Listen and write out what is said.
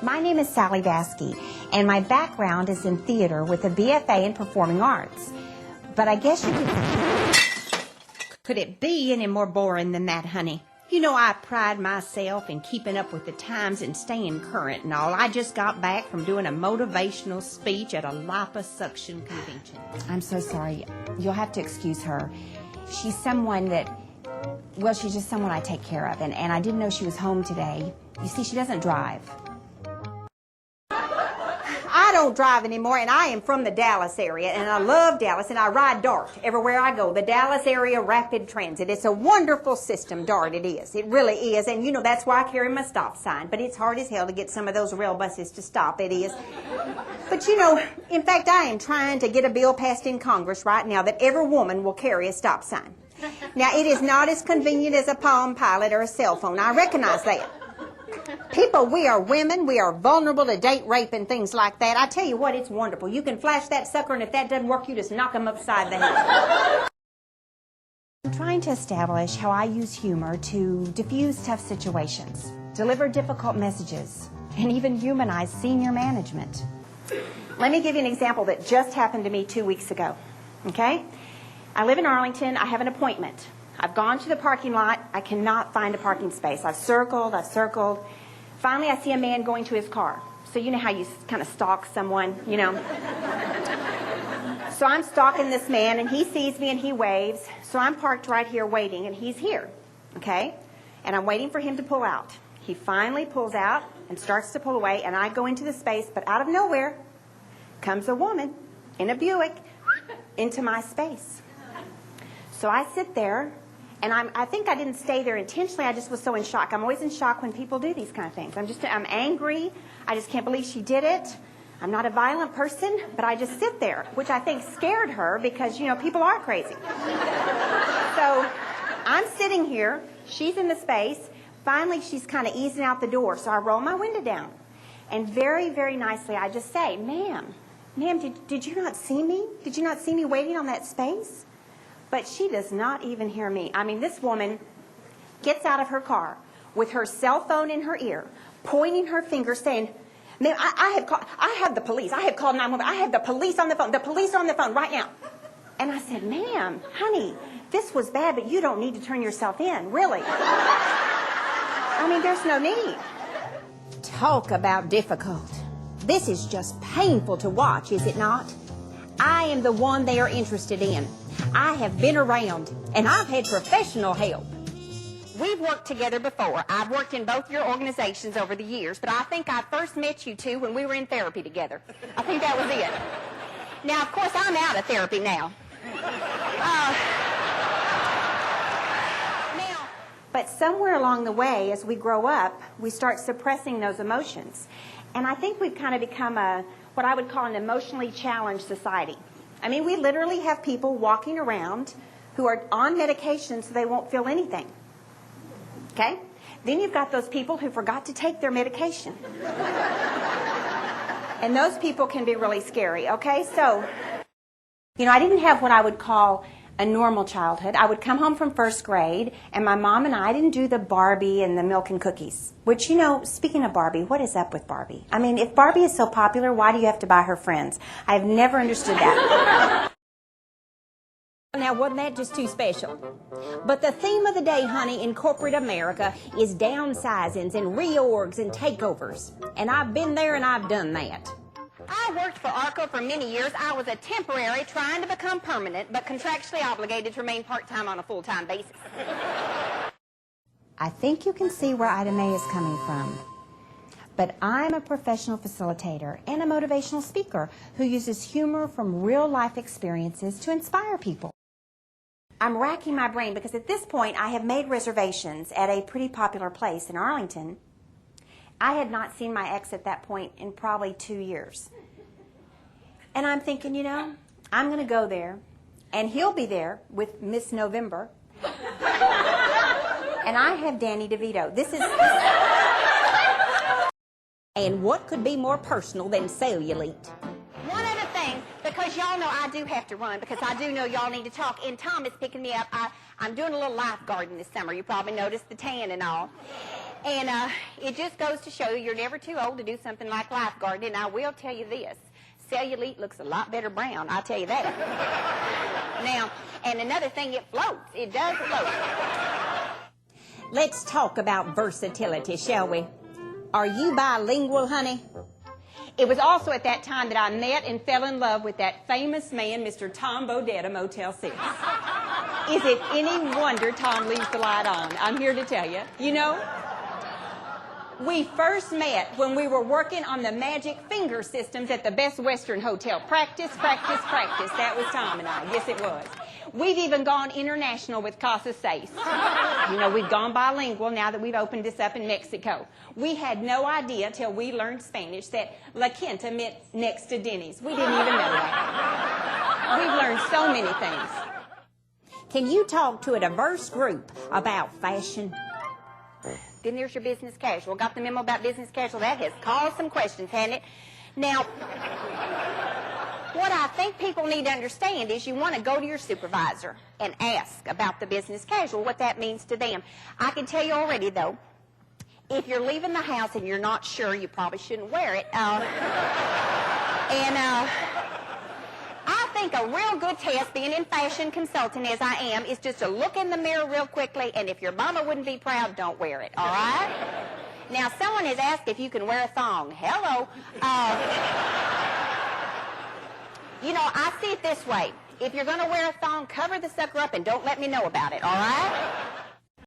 My name is Sally Baskey, and my background is in theater with a BFA in performing arts. But I guess you could it be any more boring than that, honey? You know, I pride myself in keeping up with the times and staying current and all. I just got back from doing a motivational speech at a liposuction convention. I'm so sorry. You'll have to excuse her. She's someone that, well, she's just someone I take care of, and I didn't know she was home today. You see, she doesn't drive. I don't drive anymore, and I am from the Dallas area, and I love Dallas, and I ride DART everywhere I go, the Dallas Area Rapid Transit. It's a wonderful system, DART it is. It really is, and you know, that's why I carry my stop sign, but it's hard as hell to get some of those rail buses to stop, it is. But you know, in fact, I am trying to get a bill passed in Congress right now that every woman will carry a stop sign. Now, it is not as convenient as a Palm Pilot or a cell phone. I recognize that. People, we are women. We are vulnerable to date rape and things like that. I tell you what, it's wonderful. You can flash that sucker, and if that doesn't work, you just knock them upside the head. I'm trying to establish how I use humor to diffuse tough situations, deliver difficult messages, and even humanize senior management. Let me give you an example that just happened to me 2 weeks ago, okay? I live in Arlington. I have an appointment. I've gone to the parking lot. I cannot find a parking space. I've circled. Finally, I see a man going to his car. So you know how you kind of stalk someone, you know? So I'm stalking this man, and he sees me, and he waves. So I'm parked right here waiting, and he's here, okay? And I'm waiting for him to pull out. He finally pulls out and starts to pull away, and I go into the space, but out of nowhere comes a woman in a Buick into my space. So I sit there, and I think I didn't stay there intentionally. I just was so in shock. I'm always in shock when people do these kind of things. I'm angry. I just can't believe she did it. I'm not a violent person, but I just sit there, which I think scared her because, you know, people are crazy. So I'm sitting here. She's in the space. Finally, she's kind of easing out the door, so I roll my window down. And very, very nicely, I just say, ma'am, did you not see me? Did you not see me waiting on that space? But she does not even hear me. I mean, this woman gets out of her car with her cell phone in her ear, pointing her finger, saying, ma'am, I have the police. I have called 911. I have the police on the phone. The police are on the phone right now. And I said, ma'am, honey, this was bad, but you don't need to turn yourself in, really. I mean, there's no need. Talk about difficult. This is just painful to watch, is it not? I am the one they are interested in. I have been around, and I've had professional help. We've worked together before. I've worked in both your organizations over the years, but I think I first met you two when we were in therapy together. I think that was it. Now, of course, I'm out of therapy now. But somewhere along the way, as we grow up, we start suppressing those emotions. And I think we've kind of become what I would call an emotionally challenged society. I mean, we literally have people walking around who are on medication so they won't feel anything. Okay? Then you've got those people who forgot to take their medication. And those people can be really scary, okay? So, you know, I didn't have what I would call a normal childhood. I would come home from first grade, and my mom and I didn't do the Barbie and the milk and cookies. Which, you know, speaking of Barbie, what is up with Barbie? I mean, if Barbie is so popular, why do you have to buy her friends? I've never understood that. Now, wasn't that just too special? But the theme of the day, honey, in corporate America is downsizings and reorgs and takeovers. And I've been there and I've done that. I worked for ARCO for many years. I was a temporary trying to become permanent, but contractually obligated to remain part-time on a full-time basis. I think you can see where Ida Mae is coming from. But I'm a professional facilitator and a motivational speaker who uses humor from real-life experiences to inspire people. I'm racking my brain because at this point I have made reservations at a pretty popular place in Arlington. I had not seen my ex at that point in probably 2 years. And I'm thinking, you know, I'm going to go there, and he'll be there with Miss November. And I have Danny DeVito. This is... And what could be more personal than cellulite? One other thing, because y'all know I do have to run, because I do know y'all need to talk, and Tom is picking me up. I'm doing a little lifeguarding this summer. You probably noticed the tan and all. And it just goes to show you're never too old to do something like lifeguarding. And I will tell you this, cellulite looks a lot better brown, I'll tell you that. Now, and another thing, it floats. It does float. Let's talk about versatility, shall we? Are you bilingual, honey? It was also at that time that I met and fell in love with that famous man, Mr. Tom Bodett of Motel 6. Is it any wonder Tom leaves the light on? I'm here to tell you. You know, we first met when we were working on the magic finger systems at the Best Western Hotel. Practice, practice, practice. That was Tom and I. Yes, it was. We've even gone international with Casa Seis. You know, we've gone bilingual now that we've opened this up in Mexico. We had no idea till we learned Spanish that La Quinta meant next to Denny's. We didn't even know that. We've learned so many things. Can you talk to a diverse group about fashion? Then there's your business casual. Got the memo about business casual? That has caused some questions, hasn't it? Now, what I think people need to understand is you want to go to your supervisor and ask about the business casual, what that means to them. I can tell you already, though, if you're leaving the house and you're not sure, you probably shouldn't wear it. I think a real good test, being in fashion consulting as I am, is just to look in the mirror real quickly, and if your mama wouldn't be proud, don't wear it, all right? Now, someone has asked if you can wear a thong. Hello. You know, I see it this way. If you're going to wear a thong, cover the sucker up and don't let me know about it, all right?